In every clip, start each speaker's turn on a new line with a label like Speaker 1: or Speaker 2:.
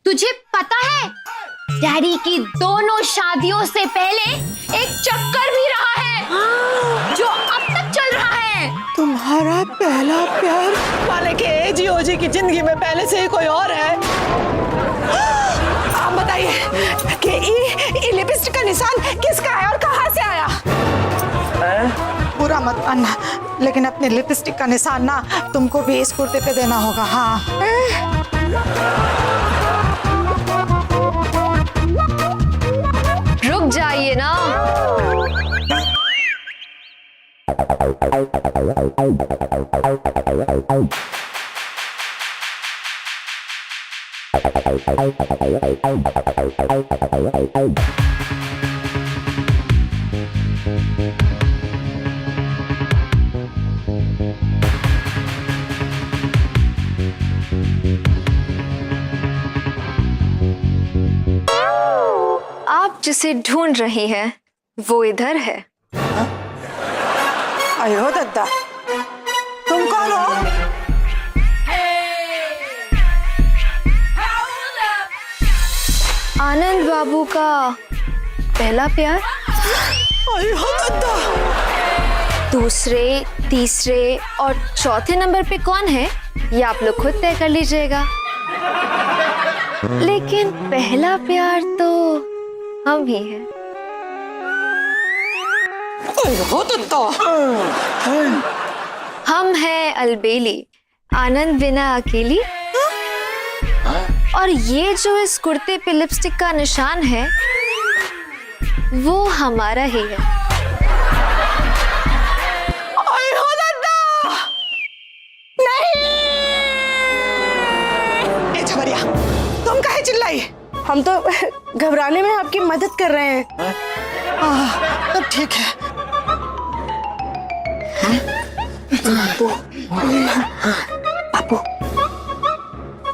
Speaker 1: तुझे पता है डैडी की दोनों शादियों से पहले एक चक्कर भी रहा है जो अब तक चल रहा है।
Speaker 2: तुम्हारा पहला प्यार वाले के एजीओजी की जिंदगी में पहले से ही कोई और है। आप बताइए कि ये लिपस्टिक का निशान किसका है और कहाँ से आया? बुरा मत मानना, लेकिन अपने लिपस्टिक का निशान ना तुमको भी इस कुर्ते पे देना होगा। हाँ
Speaker 1: रुक जाइए ना। आप जिसे ढूंढ रही हैं वो इधर है।
Speaker 2: अयो दद्दा, तुम कौन हो?
Speaker 1: आनंद बाबू का पहला प्यार।
Speaker 2: अयो दद्दा,
Speaker 1: दूसरे, तीसरे और चौथे नंबर पे कौन है ये आप लोग खुद तय कर लीजिएगा, लेकिन पहला प्यार तो हम ही हैं।
Speaker 2: अयो दद्दा,
Speaker 1: हम हैं अलबेली, आनंद बिना अकेली। और ये जो इस कुर्ते पे लिपस्टिक का निशान है वो हमारा ही है।
Speaker 2: अयो दद्दा, नहीं! ए छबरिया, तुम काहे चिल्लाई?
Speaker 3: हम तो घबराने में आपकी मदद कर रहे हैं।
Speaker 2: तब ठीक है।
Speaker 3: बाबू,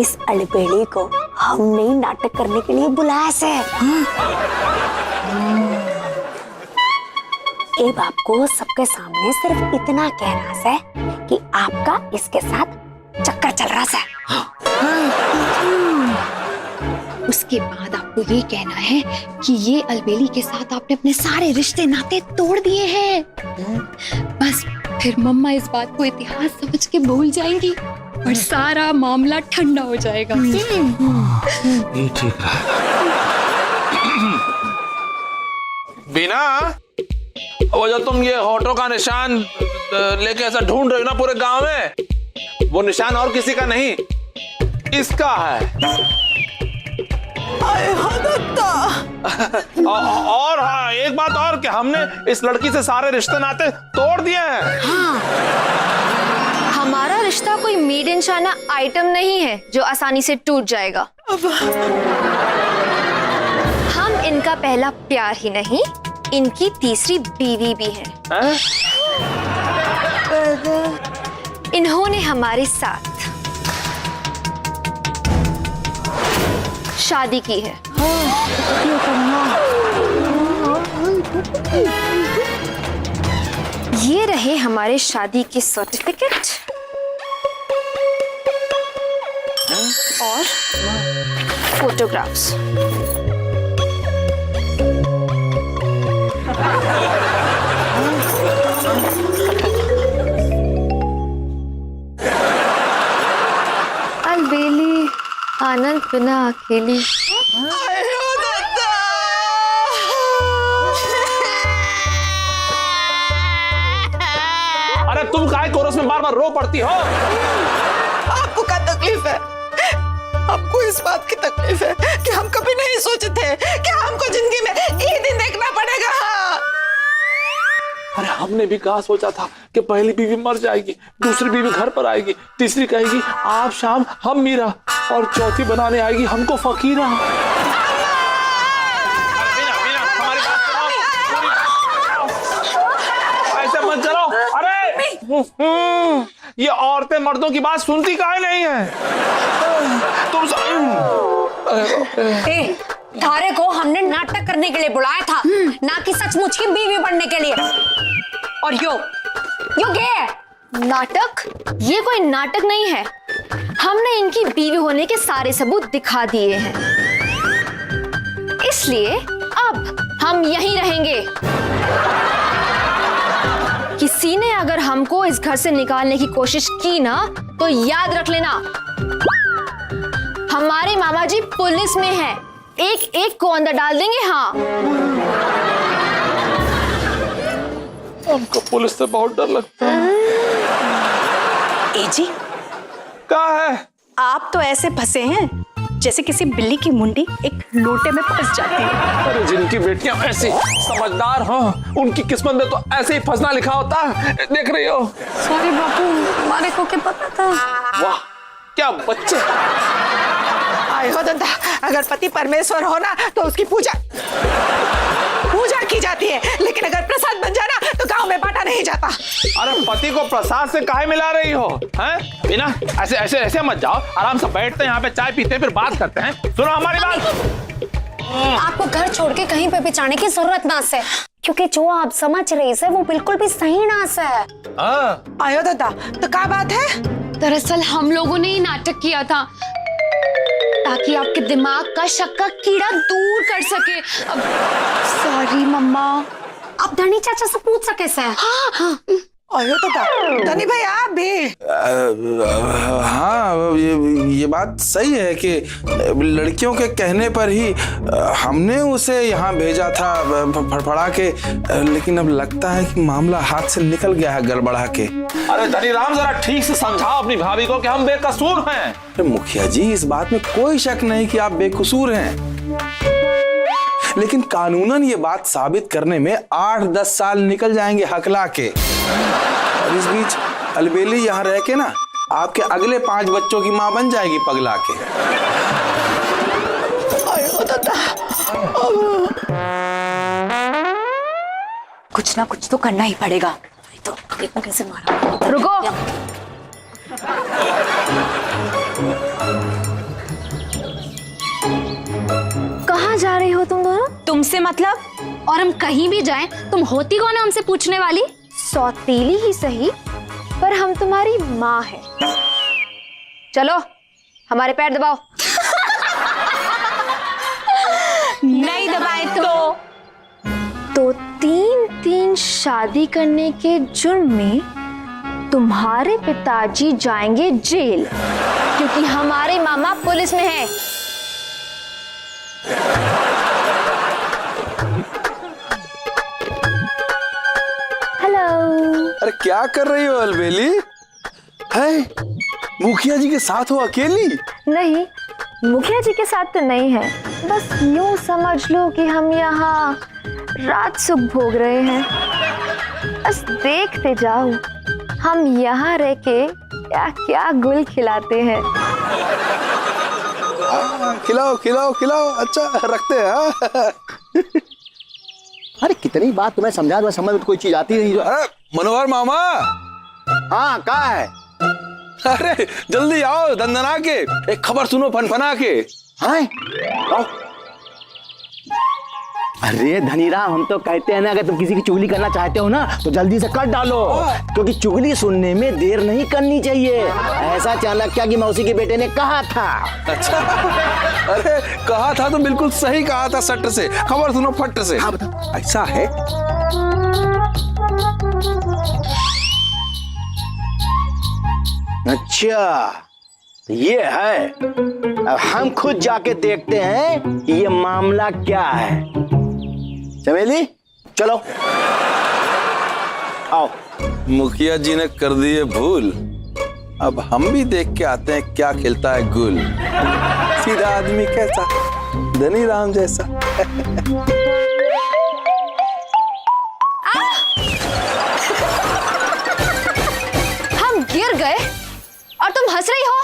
Speaker 3: इस अलबेली को हमने ही नाटक करने के लिए बुलाया से। ए बाप को सबके सामने सिर्फ इतना कहना है कि आपका इसके साथ चक्कर चल रहा है।
Speaker 1: उसके बाद आपको ये कहना है कि ये अलबेली के साथ आपने अपने सारे रिश्ते नाते तोड़ दिए हैं। बस फिर मम्मा इस बात को इतिहास समझ के भूल जाएंगी और सारा मामला ठंडा हो जाएगा।
Speaker 4: ये ठीक है। बिना वो जो तुम ये होठों का निशान लेके ऐसा ढूंढ रहे हो ना पूरे गांव में, वो निशान और किसी का नहीं, इसका है। और हाँ, एक बात और कि हमने इस लड़की से सारे रिश्ते नाते तोड़ दिए हैं।
Speaker 1: हाँ, हमारा रिश्ता कोई मेड इन चाइना आइटम नहीं है जो आसानी से टूट जाएगा। हम इनका पहला प्यार ही नहीं, इनकी तीसरी बीवी भी है। इन्होंने हमारे साथ शादी की है। ये रहे हमारे शादी के सर्टिफिकेट और फोटोग्राफ्स। अलबेली, आनंद बिना अकेली।
Speaker 4: अरे तुम काहे कोरस में बार बार रो पड़ती हो?
Speaker 2: आपको क्या तकलीफ है? आपको इस बात की तकलीफ है कि हम कभी नहीं सोचे थे कि हमको जिंदगी में ये दिन देखना पड़ेगा।
Speaker 4: अरे हमने भी कहा सोचा था कि पहली बीवी मर जाएगी, दूसरी बीवी घर पर आएगी, तीसरी कहेगी आप शाम हम मीरा, और चौथी बनाने आएगी हमको फकीरा। ऐसे मत चलो। अरे ये औरतें मर्दों की बात सुनती काहे नहीं है? तुम
Speaker 3: थारे को हमने नाटक करने के लिए बुलाया था, ना कि सचमुच की बीवी बनने के लिए। और यो क्या है?
Speaker 1: नाटक? ये कोई नाटक नहीं है, हमने इनकी बीवी होने के सारे सबूत दिखा दिए हैं, इसलिए अब हम यहीं रहेंगे। किसी ने अगर हमको इस घर से निकालने की कोशिश की ना, तो याद रख लेना, हमारे मामा जी पुलिस में हैं, एक एक को अंदर डाल देंगे। हाँ,
Speaker 4: हमको पुलिस से बहुत डर लगता है।
Speaker 3: ए जी,
Speaker 4: क्या है?
Speaker 3: आप तो ऐसे फंसे हैं जैसे किसी बिल्ली की मुंडी एक लोटे में फंस जाती है।
Speaker 4: अरे जिनकी बेटियां ऐसी समझदार हो, उनकी किस्मत में तो ऐसे ही फंसना लिखा होता है। देख रही हो?
Speaker 3: सॉरी बापू, हमारे को क्या पता था।
Speaker 4: वाह, क्या बच्चे।
Speaker 2: आए हो दादा, अगर पति परमेश्वर हो ना तो उसकी पूजा की जाती है, लेकिन अगर प्रसाद बन जाना तो गांव में बांटा नहीं जाता।
Speaker 4: अरे पति को प्रसाद से काहे मिला रही हो? हैं? बिना ऐसे ऐसे ऐसे मत जाओ, आराम से बैठते हैं यहाँ पे, चाय पीते हैं, फिर बात करते हैं। सुनो हमारी बात।
Speaker 3: आपको घर छोड़ के कहीं पे भी जाने की जरूरत ना है, क्योंकि जो आप समझ रही है वो बिल्कुल भी सही ना है।
Speaker 2: आयो दादा, तो क्या बात है?
Speaker 1: दरअसल हम लोगों ने ही नाटक किया था ताकि आपके दिमाग का शक का कीड़ा दूर कर सके। अब सॉरी मम्मा।
Speaker 3: आप धनी चाचा से पूछ सके से।
Speaker 1: हाँ,
Speaker 2: आयो दादा, धनी भाई आप भी।
Speaker 5: हाँ, ये बात सही है कि लड़कियों के कहने पर ही हमने उसे यहाँ भेजा था फड़फड़ा के, लेकिन अब लगता है कि मामला हाथ से निकल गया है गड़बड़ा के।
Speaker 4: अरे धनीराम, जरा ठीक से समझाओ अपनी भाभी को कि हम बेकसूर हैं।
Speaker 5: अरे मुखिया जी, इस बात में कोई शक नहीं कि आप बेकसूर हैं, लेकिन कानूनन ये बात साबित करने में 8-10 साल निकल जाएंगे हकला के। और इस बीच अलबेली यहाँ रह के ना आपके अगले 5 बच्चों की माँ बन जाएगी पगला के।
Speaker 3: कुछ ना कुछ तो करना ही पड़ेगा। तो देखो कैसे मारा।
Speaker 1: रुको। कहाँ जा रही हो तुम दोनों?
Speaker 3: तुमसे मतलब?
Speaker 1: और हम कहीं भी जाएं, तुम होती कौन है हमसे पूछने वाली? सौतीली ही सही, पर हम तुम्हारी माँ हैं। चलो हमारे पैर दबाओ।
Speaker 3: नहीं दबाए
Speaker 1: तो 3 शादी करने के जुर्म में तुम्हारे पिताजी जाएंगे जेल, क्योंकि हमारे मामा पुलिस में हैं। हेलो।
Speaker 5: अरे क्या कर रही हो अलबेली? है मुखिया जी के साथ हो अकेली?
Speaker 1: नहीं, मुखिया जी के साथ तो नहीं है, बस यूं समझ लो कि हम यहाँ रात सुख भोग रहे हैं। बस देखते जाओ हम यहाँ रह के क्या क्या गुल खिलाते हैं।
Speaker 5: खिलाओ खिलाओ खिलाओ, अच्छा रखते हैं।
Speaker 6: अरे कितनी बात तुम्हें समझा, तुम्हें समझ में कोई चीज आती नहीं।
Speaker 5: अरे मनोहर मामा,
Speaker 6: हाँ कहाँ है?
Speaker 5: अरे जल्दी आओ दंदना के, एक खबर सुनो फनफना के।
Speaker 6: हाँ? आओ। अरे धनीराम, हम तो कहते हैं ना, अगर तुम किसी की चुगली करना चाहते हो ना तो जल्दी से कर डालो, क्योंकि चुगली सुनने में देर नहीं करनी चाहिए। ऐसा चाणक्य की मौसी के बेटे ने कहा था।
Speaker 5: अच्छा, अरे कहा था तो बिल्कुल सही कहा था, सट से। खबर सुनो फट से।
Speaker 6: हाँ बताओ।
Speaker 5: ऐसा है,
Speaker 6: अच्छा ये है। अब हम खुद जाके देखते हैं कि ये मामला क्या है। चमेली चलो आओ।
Speaker 5: मुखिया जी ने कर दिए भूल, अब हम भी देख के आते हैं क्या खिलता है गुल। सीधा आदमी कैसा, धनीराम जैसा।
Speaker 1: हम गिर गए और तुम हंस रही हो?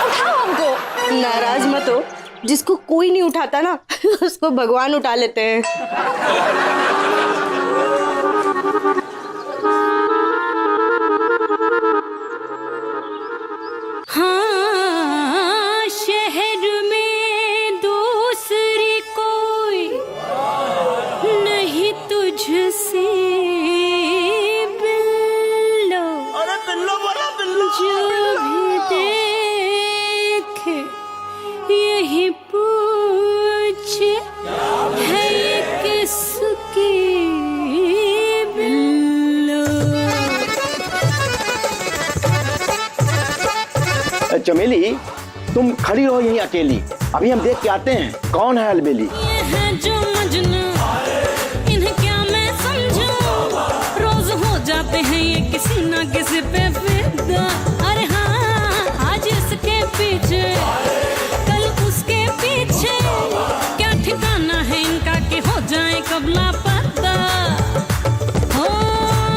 Speaker 1: उठाओ हमको।
Speaker 3: नाराज मत हो, जिसको कोई नहीं उठाता ना उसको भगवान उठा लेते हैं।
Speaker 7: हाँ, शहर में दूसरी कोई नहीं तुझसे बिल्लो। अरे बिल्लो बोला बिल्लो।
Speaker 6: अलबेली तुम खड़ी रहो यहीं अकेली, अभी हम देख के आते हैं कौन है अलबेली।
Speaker 7: ये है जो मजनू, इन्हें क्या मैं समझूं, रोज हो जाते हैं ये किसी ना किसी पे फिदा। अरे हाँ, आज इसके पीछे कल उसके पीछे, क्या ठिकाना है इनका कि हो जाए कब लापता। हो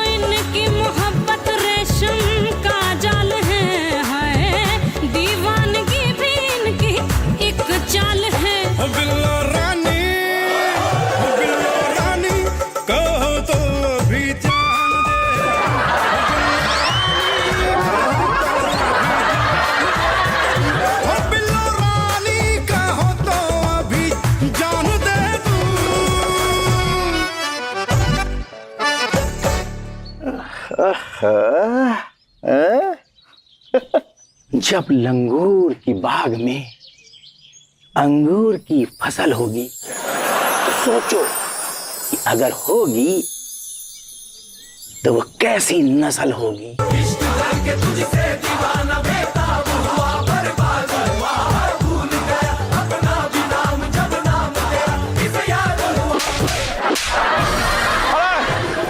Speaker 7: इनकी मोहब्बत रेशम का जाल है, हाय दीवानगी भी इनकी एक चाल है।
Speaker 8: बिल्लो रानी कहो तो भी जान दे। बिल्लो रानी कहो तो अभी जान दे तू।
Speaker 6: जब लंगूर की बाग में अंगूर की फसल होगी तो सोचो कि अगर होगी तो वो कैसी नस्ल होगी।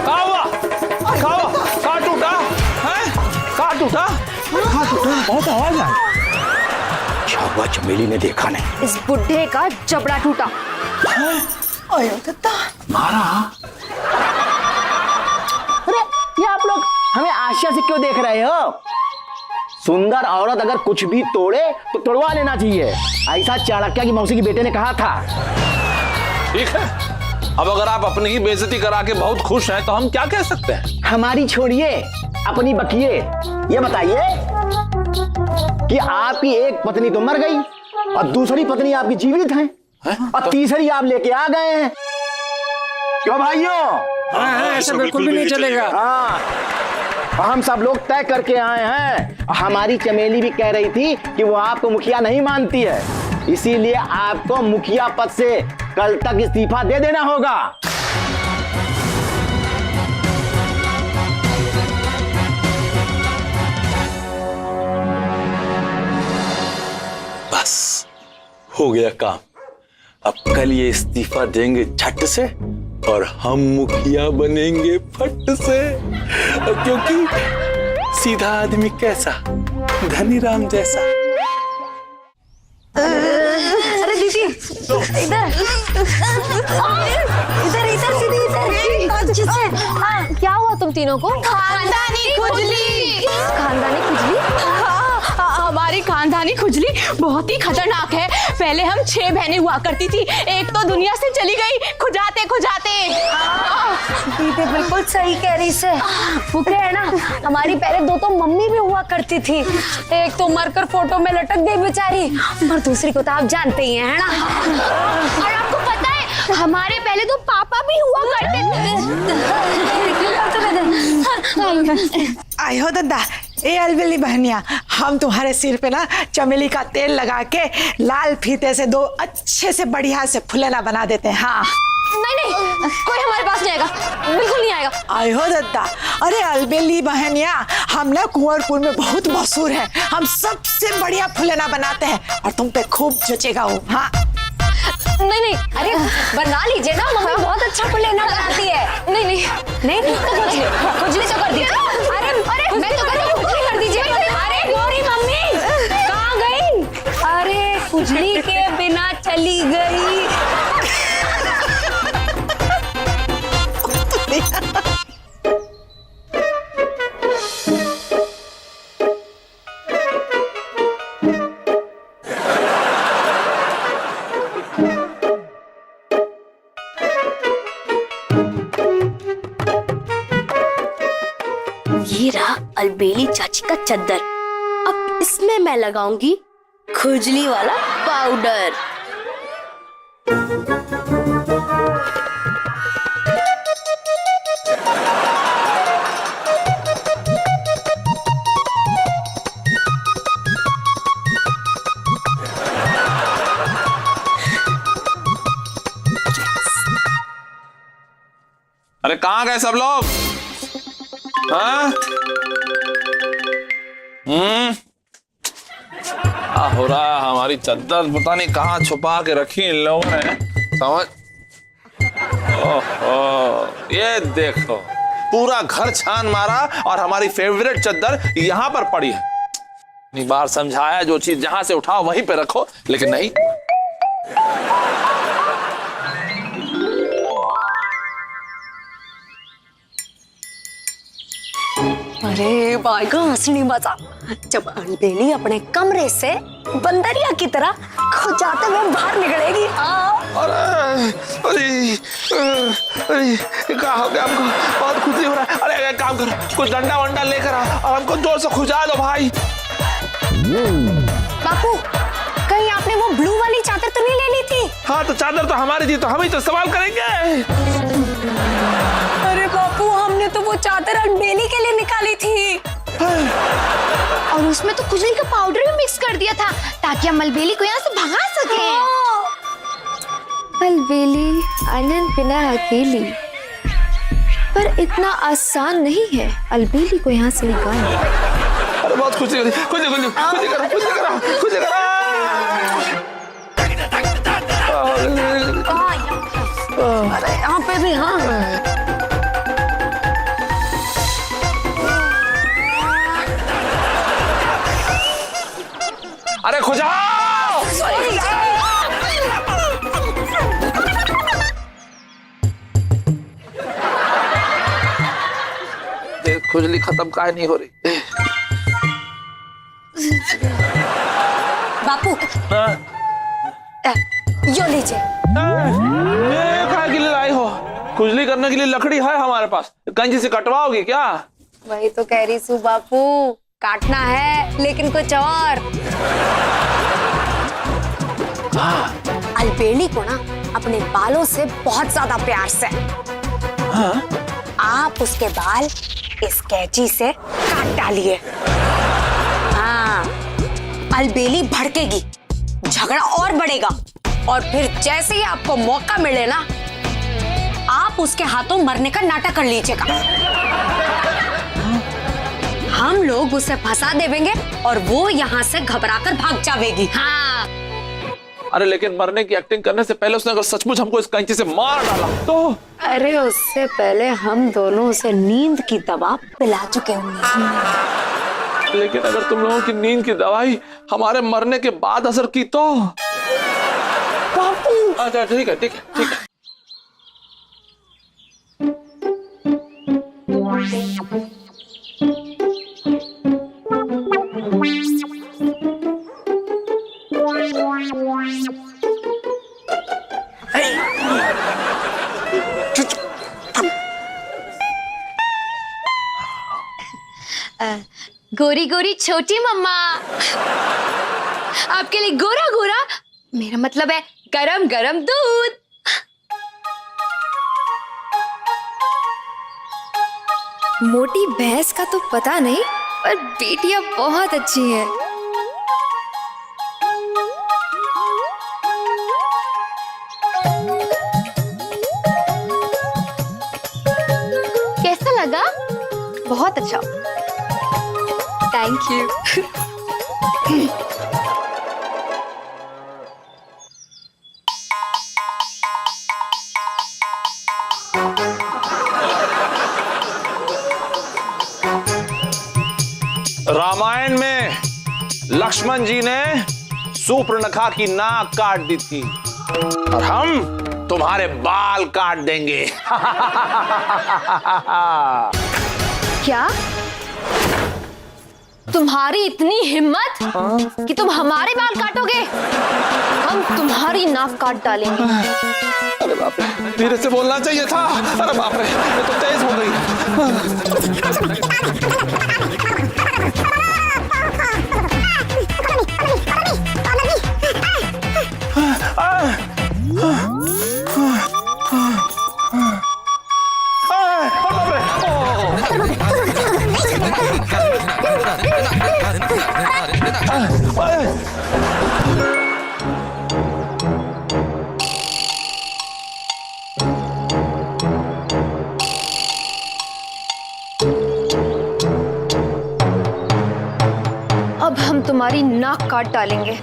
Speaker 4: कहाँ हुआ? कहाँ टूटा? हैं? कहाँ टूटा?
Speaker 5: बहुत आवाज आई।
Speaker 6: छावा चमेली ने देखा नहीं।
Speaker 3: इस बुढ़े का जबड़ा टूटा।
Speaker 2: अयो दत्ता,
Speaker 6: मारा? अरे ये आप लोग हमें आश्चर्य से क्यों देख रहे हो? सुंदर औरत अगर कुछ भी तोड़े तो तोड़वा लेना चाहिए, ऐसा चाणक्य की मौसी के बेटे ने कहा था।
Speaker 4: ठीक है, अब अगर आप अपनी ही बेइज्जती करा के बहुत खुश हैं तो हम क्या कह सकते हैं?
Speaker 6: हमारी छोड़िए, अपनी बकिए। ये बताइए कि आपकी एक पत्नी तो मर गई और दूसरी पत्नी आपकी जीवित है, और तीसरी आप लेके आ गए हैं। क्यों भाइयों?
Speaker 8: ऐसा बिल्कुल भी नहीं चलेगा।
Speaker 6: हाँ, हम सब लोग तय करके आए हैं। हमारी चमेली भी कह रही थी कि वो आपको मुखिया नहीं मानती है, इसीलिए आपको मुखिया पद से कल तक इस्तीफा दे देना होगा।
Speaker 5: बस हो गया काम। अब कल ये इस्तीफा देंगे झट से और हम मुखिया बनेंगे फट से। क्योंकि सीधा आदमी कैसा, धनी राम जैसा।
Speaker 3: अरे दीदी इधर सीधी इधर। हाँ, क्या हुआ तुम तीनों को?
Speaker 1: खानदानी खुजली।
Speaker 3: खानदानी खुजली?
Speaker 1: हमारी खानदानी खुजली बहुत ही खतरनाक है। पहले हम 6 बहनें हुआ करती थी, एक तो दुनिया से चली गई खुजाते खुजाते।
Speaker 3: दीदी बिल्कुल सही कह रही से। वो क्या है ना, हमारी पहले 2 तो मम्मी भी हुआ करती थी, एक तो मरकर फोटो में लटक गई बेचारी, और दूसरी को तो आप जानते ही हैं, है ना।
Speaker 1: और आपको पता है हमारे पहले तो पापा भी हुआ करते थे।
Speaker 2: आयो दद्दा, ए अलबेली बहनिया, हम तुम्हारे सिर पे ना चमेली का तेल लगा के लाल फीते से 2 अच्छे से बढ़िया से फुलेना बना देते हैं। हाँ
Speaker 3: नहीं, कोई हमारे पास नहीं आएगा, बिल्कुल नहीं आएगा।
Speaker 2: आयो दद्दा, अरे अलबेली बहनिया, हम ना कुंवरपुर में बहुत मशहूर है, हम सबसे बढ़िया फुलेना बनाते हैं और तुम पे खूब जचेगा वो। हाँ
Speaker 3: नहीं, अरे बना लीजिए ना, मम्मी बहुत अच्छा फुलेना बनाती है। नहीं तो खुजली तो कर दीजिए। अरे मैं तो कहती हूँ खुजली कर दीजिए। अरे गोरी मम्मी कहाँ गई? अरे खुजली के बिना चली गई। ये रहा अलबेली चाची का चद्दर, अब इसमें मैं लगाऊंगी खुजली वाला पाउडर।
Speaker 4: अरे कहाँ गए सब लोग? हाँ? हो रहा? हमारी चद्दर पता नहीं कहाँ छुपा के रखी इन लोगों ने, समझ। ओहो, ये देखो, पूरा घर छान मारा और हमारी फेवरेट चद्दर यहाँ पर पड़ी है। इतनी बार समझाया जो चीज जहां से उठाओ वहीं पे रखो, लेकिन नहीं।
Speaker 3: अरे भाईगा असली मजा जब अलबेली अपने कमरे से बंदरिया की तरह खुजाते हुए बाहर निकलेगी।
Speaker 4: अरे क्या हो गया हमको? बहुत खुशी हो रहा है। अरे एक काम करो, कुछ डंडा वंडा लेकर आओ और हमको जोर से खुजा दो भाई।
Speaker 3: बापू, कहीं आपने वो ब्लू वाली चादर तो नहीं ले ली थी?
Speaker 4: हाँ, तो चादर तो हमारी थी, तो हम ही तो इस्तेमाल करेंगे।
Speaker 3: अरे बापू, हमने तो वो चादर अलबेली के लिए निकाली थी।
Speaker 1: और उसमें तो खुजली का पाउडर भी मिक्स कर दिया था ताकि हम अलबेली को यहाँ से भगा सके।
Speaker 9: अलबेली आनंद बिना अकेली, पर इतना आसान नहीं है अलबेली को यहाँ से निकालना।
Speaker 4: अरे बहुत खुशी हो रही, खुशी खुशी खुशी करो, खुशी करो, खुशी करो।
Speaker 3: अरे यहाँ पे भी, हाँ।
Speaker 4: अरे खुजाओ। खुजली खत्म काहे नहीं हो रही?
Speaker 3: बापू, यो लीजिए।
Speaker 4: काहे के लिए लाई हो? खुजली करने के लिए लकड़ी है हमारे पास, कंची से कटवाओगी क्या?
Speaker 3: वही तो कह रही सू बापू, काटना है लेकिन कुछ और। अलबेली को ना अपने बालों से बहुत ज्यादा प्यार से।
Speaker 4: हाँ?
Speaker 3: आप उसके बाल इस कैंची से काट डालिए। हाँ, अलबेली भड़केगी, झगड़ा और बढ़ेगा, और फिर जैसे ही आपको मौका मिले ना, आप उसके हाथों मरने का नाटक कर लीजिएगा। हम लोग उसे फंसा देवेंगे और वो यहाँ से घबराकर भाग जाएगी। हाँ।
Speaker 4: अरे लेकिन मरने की एक्टिंग करने से पहले उसने अगर सचमुच हमको इस कैंची से मार डाला तो?
Speaker 3: अरे उससे पहले हम दोनों उसे नींद की दवा पिला चुके होंगे।
Speaker 4: लेकिन अगर तुम लोगों की नींद की दवाई हमारे मरने के बाद असर की तो? अच्छा ठीक है, ठीक है, ठीक है।
Speaker 1: गोरी गोरी छोटी मम्मा, आपके लिए गोरा गोरा, मेरा मतलब है गरम गरम दूध।
Speaker 9: मोटी भैंस का तो पता नहीं, पर बेटियां बहुत अच्छी हैं।
Speaker 1: कैसा लगा? बहुत अच्छा, थैंक यू।
Speaker 4: रामायण में लक्ष्मण जी ने सूर्पनखा की नाक काट दी थी और हम तुम्हारे बाल काट देंगे।
Speaker 1: क्या तुम्हारी इतनी हिम्मत कि तुम हमारे बाल काटोगे? हम तुम्हारी नाक काट डालेंगे।
Speaker 4: अरे बाप रे, धीरे से बोलना चाहिए था। अरे बाप रे, ये तो तेज हो गई।
Speaker 9: अब हम तुम्हारी नाक काट डालेंगे।